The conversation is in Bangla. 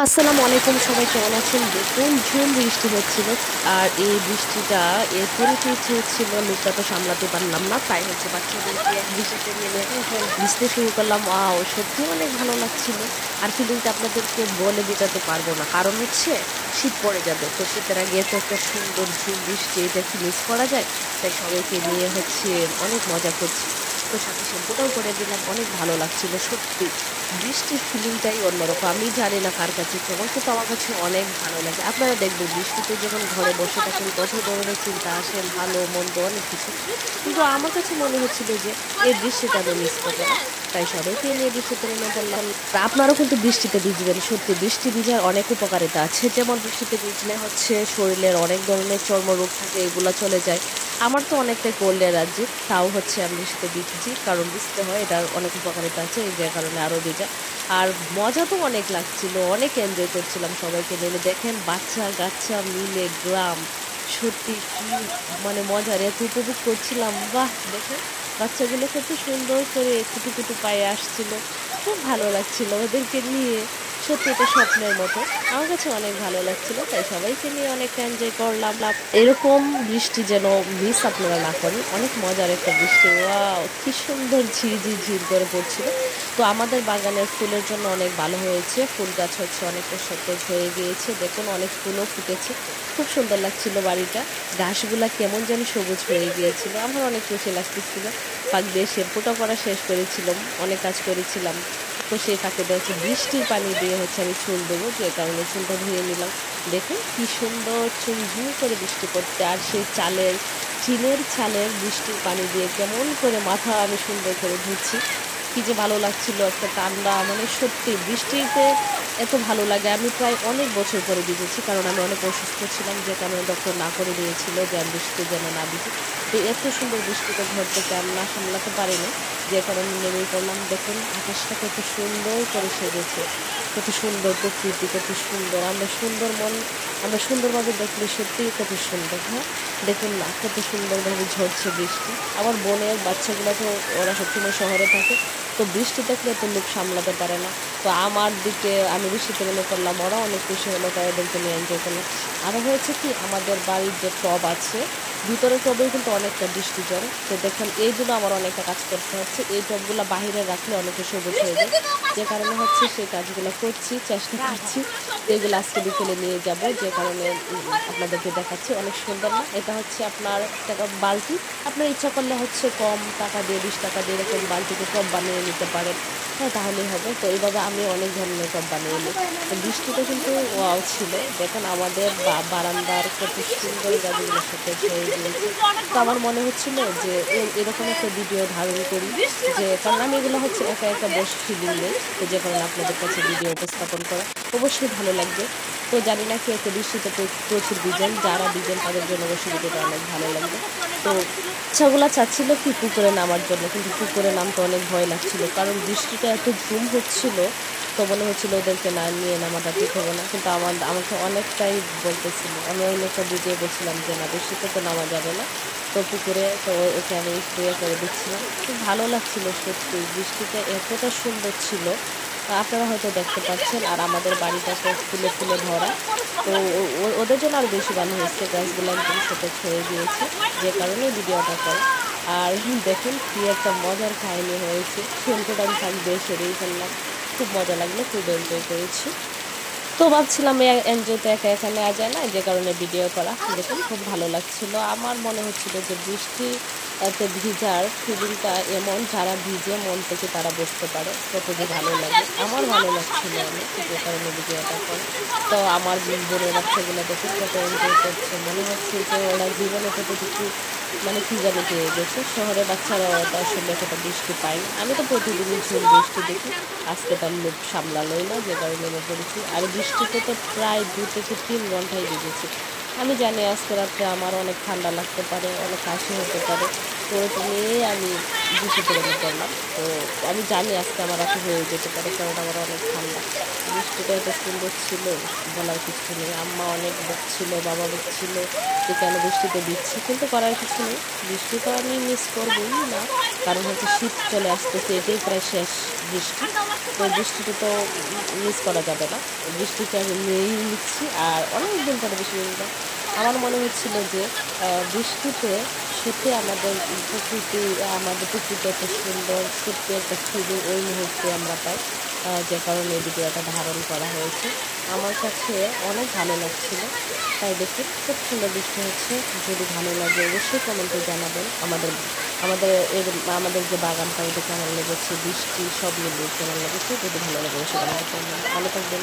আসসালামু আলাইকুম, সবাই কেমন আছেন? দেখুন ঝুম বৃষ্টি হচ্ছিল। আর এই বৃষ্টিটা এত ইচ্ছে হচ্ছিল, লুকটা তো সামলাতে পারলাম না, তাই হচ্ছে বাচ্চাদেরকে বৃষ্টিতে নেমে ভিজতে শুরু করলাম। সত্যি অনেক ভালো লাগছিল। আর ফিলিংটা আপনাদেরকে বলে বোঝাতে পারবো না, কারণ হচ্ছে শীত পড়ে যাবে, তো শীতের আগে এত একটা সুন্দর ঝুম বৃষ্টি, এটা কি মিস করা যায়? তাই সবাইকে নিয়ে হচ্ছে অনেক মজা করছি। তো সাথে শ্যাম্পুটাও করে দিলাম, অনেক ভালো লাগছিল সত্যি। বৃষ্টির ফিলিংটাই অন্যরকম। আমি জানি না কার কাছে কেমন, কিন্তু আমার কাছে অনেক ভালো লাগে। আপনারা দেখবেন বৃষ্টিতে যখন ঘরে বসে থাকেন কত ধরনের চিন্তা আসে, ভালো মন্দ অনেক কিছু। কিন্তু আমার কাছে মনে হচ্ছিল যে এই বৃষ্টিটা আমি মিস করবো না, তাই সবাইকে নিয়ে বৃষ্টিতে নেমে পড়লাম। তা আপনারাও কিন্তু বৃষ্টিতে ভিজবেন। সত্যি বৃষ্টি ভিজার অনেক উপকারিতা আছে। যেমন বৃষ্টিতে ভিজলে হচ্ছে শরীরের অনেক ধরনের চর্মরোগ থাকে, এগুলো চলে যায়। আমার তো অনেকটাই কোল্ড অ্যালার্জি, তাও হচ্ছে আমি বৃষ্টিতে ভিজছি, কারণ ভিজতে হয়, এটার অনেক উপকারিতা আছে, এই যে কারণে আরও ভিজা। আর মজা তো অনেক লাগছিল, অনেক এনজয় করছিলাম সবাইকে মিলে। দেখেন বাচ্চা কাচ্চা মিলে গ্রাম, সত্যি কি মানে মজার, এত উপভোগ করছিলাম। বাহ, দেখেন বাচ্চাগুলো কত সুন্দর করে কুটু কুটু পায়ে আসছিল, খুব ভালো লাগছিল ওদেরকে নিয়ে। সত্যি এটা স্বপ্নের মতো, আমার কাছে অনেক ভালো লাগছিল, তাই সবাইকে নিয়ে অনেক এনজয় করলাম। এরকম বৃষ্টি যেন মিস আপনারা না করেন, অনেক মজার একটা বৃষ্টি। ওয়াও, কি সুন্দর ঝিরঝির ঝির করে পড়ছিল। তো আমাদের বাগানের ফুলের জন্য অনেক ভালো হয়েছে, ফুল গাছ হচ্ছে অনেকটা সতেজ হয়ে গিয়েছে, দেখুন অনেক ফুলও ফুটেছে, খুব সুন্দর লাগছিল বাড়িটা। ঘাসগুলা কেমন যেন সবুজ হয়ে গিয়েছিল, আমার অনেক খুশি লাগতেছিল। পাক দিয়ে শ্যাম্পুটা করা শেষ করেছিলাম, অনেক কাজ করেছিলাম। তো সেই ফাঁকে হচ্ছে বৃষ্টির পানি দিয়ে হচ্ছে আমি চুল দেবো, যে কারণে চুলটা ধুয়ে নিলাম। দেখুন কি সুন্দর ঝুম করে বৃষ্টি পড়তে, আর সেই চালের টিনের চালের বৃষ্টির পানি দিয়ে কেমন করে মাথা আমি সুন্দর করে ধুচ্ছি। কি যে ভালো লাগছিল, একটা ঠান্ডা, মানে সত্যি বৃষ্টিতে এত ভালো লাগে। আমি প্রায় অনেক বছর পরে ভিজেছি, কারণ আমি অনেক অসুস্থ ছিলাম, যে কারণে ডক্টর না করে দিয়েছিল যে আমি বৃষ্টিতে যেন না ভিজি। তো এত সুন্দর বৃষ্টিতে ঘর থেকে আমি না সামলাতে পারিনি, যে কারণে নেমেই পড়লাম। দেখুন আকাশটা কত সুন্দর করে সেজেছে, কত সুন্দর প্রকৃতি, কত সুন্দর। আমরা সুন্দরভাবে দেখলে সত্যিই কত সুন্দর। হ্যাঁ, দেখুন না কত সুন্দরভাবে ঝরছে বৃষ্টি। আমার বোনের বাচ্চাগুলো তো ওরা সবসময় শহরে থাকে, তো বৃষ্টি দেখলে তো লোক সামলাতে পারে না। তো আমার দিকে আমি বৃষ্টিতে নেমে পড়লাম, ওরা অনেক খুশি হলো, তাই ওদেরকে নিয়ে এনজয় করলাম। আরও হয়েছে কি, আমাদের বাড়ির যে টব আছে, ভিতরের টবেও কিন্তু অনেকটা বৃষ্টি জল। তো দেখুন এইগুলো আমার অনেকটা কাজ করতে হচ্ছে, এই টবগুলো বাহিরে রাখলে অনেকটা সবুজ হয়ে যায়, যে কারণে হচ্ছে সেই কাজগুলো করছি, চেষ্টা করছি। তো এগুলো আজকে বিকেলে নিয়ে যাব, যে কারণে আপনাদেরকে দেখাচ্ছি। অনেক সুন্দর না? এটা হচ্ছে আপনার টাকা বালতি, আপনার ইচ্ছা করলে হচ্ছে কম টাকা দিয়ে 20 টাকা দিয়ে এরকম বালতিতে টব বানিয়ে নিতে পারেন। হ্যাঁ, তাহলেই হবে। তো এইভাবে আমি অনেক ধরনের টব বানিয়ে নিই। তো বৃষ্টিটা কিন্তু ওয়াও ছিল। দেখেন আমাদের বারান্দার কত সুন্দর গাছগুলোর সাথে হয়ে গিয়েছে। তো আমার মনে হচ্ছিল যে এরকম একটা ভিডিও ধারণ করি, যে কারণ আমি এগুলো হচ্ছে একা একা বসে ফিলিং নেই, তো যে কারণে আপনাদের কাছে ভিডিও উপস্থাপন করা অবশ্যই ভালো লাগবে। তো জানি না কে কে বৃষ্টিতে প্রচুর ভিজেন, যারা ভিজেন তাদের জন্য অবশ্যই ভিডিওটা অনেক ভালো লাগবে। তো ইচ্ছাগুলা চাচ্ছিল কি পুকুরে নামার জন্য, কিন্তু পুকুরে নামতে অনেক ভয় লাগছিল, কারণ বৃষ্টিটা এত ঝুম হচ্ছিল। তো মনে হচ্ছিল ওদেরকে না নিয়ে নামাটা ঠিক হবে না, কিন্তু আমাকে অনেকটাই বলতেছিল। আমি ওই লোকটা ভিডিও বলছিলাম যে না, বৃষ্টিতে তো নামা যাবে না, তো পুকুরে। তো ওকে আমি একটু করে দিচ্ছিলাম, খুব ভালো লাগছিল সত্যি। বৃষ্টিটা এতটা সুন্দর ছিল, আপনারা হয়তো দেখতে পাচ্ছেন। আর আমাদের বাড়িটা তো ফুলে ফুলে ভরা, তো ওদের জন্য আরো বেশি ভালো হয়েছে, গাছগুলো একদম সতেজ হয়ে গিয়েছে, যে কারণে ভিডিওটা করে। আর দেখুন কি একটা মজার কাহিনী হয়েছে, শ্যাম্পুটা আমি থাকবে সেরেই ফেললাম, খুব মজা লাগলো, খুব এনজয় করেছি। তো ভাবছিলাম এনজয় তো একা একা নেওয়া যায় না, যে কারণে ভিডিও করা। দেখুন খুব ভালো লাগছিল, আমার মনে হচ্ছিল যে বৃষ্টি এতে ভিজার ফিলিংটা এমন, যারা ভিজে মন থেকে তারা বুঝতে পারে কত যে ভালো লাগে। আমার ভালো লাগছিল অনেক, যে কারণে ভিডিওটা করে। তো আমার বোনের বাচ্চাগুলো দেখুন কত এনজয় করছে, মনে হচ্ছে যে ওরা জীবনে কতটুকু মানে কি জানি পেয়ে গেছে। শহরের বাচ্চারাও তো আসলে কত বৃষ্টি পায় না। আমি তো প্রতিদিনই ঝুম বৃষ্টি দেখি, আজকে তার লোভ সামলালোই না, যে কারণে নেমে পড়েছি। আর বৃষ্টিতে তো প্রায় 2 থেকে 3 ঘন্টায় ভিজেছি। আমি জানি আজকে রাত্রে আমার অনেক ঠান্ডা লাগতে পারে, অনেক কাশি হতে পারে, করে নিয়ে আমি বৃষ্টিতে নেমে পড়লাম। তো আমি জানি আজকে আমার রাতে হয়ে যেতে পারে, কারণ আমার অনেক ঠান্ডা। বৃষ্টিটা এত সুন্দর ছিল, বলার কিছু নেই। আম্মা অনেক বকছিল, বাবা বকছিল যে কেন বৃষ্টিতে ভিজছি, কিন্তু করার কিছু নেই। বৃষ্টি তো আমি মিস করবই না, কারণ হচ্ছে শীত চলে আসতেছে, এটাই প্রায় শেষ বৃষ্টি। তো বৃষ্টিটা তো মিস করা যাবে না, বৃষ্টিকে আমি নিয়েই নিচ্ছি। আর অনেক দিন পরে বৃষ্টি নিলাম। আমার মনে হচ্ছিল যে বৃষ্টিতে সত্যি আমাদের প্রকৃতি এত সুন্দর, সত্যি একটা ফিলিং ওই মুহূর্তে আমরা পাই, যে কারণে এই ভিডিওটা ধারণ করা হয়েছে। আমার কাছে অনেক ভালো লাগছিল। তাই দেখুন খুব সুন্দর বৃষ্টি হচ্ছে। যদি ভালো লাগে অবশ্যই কমেন্টে জানাবেন। আমাদের এর আমাদের যে বাগানটা, এটা কেমন লেগেছে, বৃষ্টি সব মিলিয়ে কেমন লেগেছে। যদি ভালো লাগে অবশ্যই কমেন্টে জানাবেন। ভালো থাকবেন।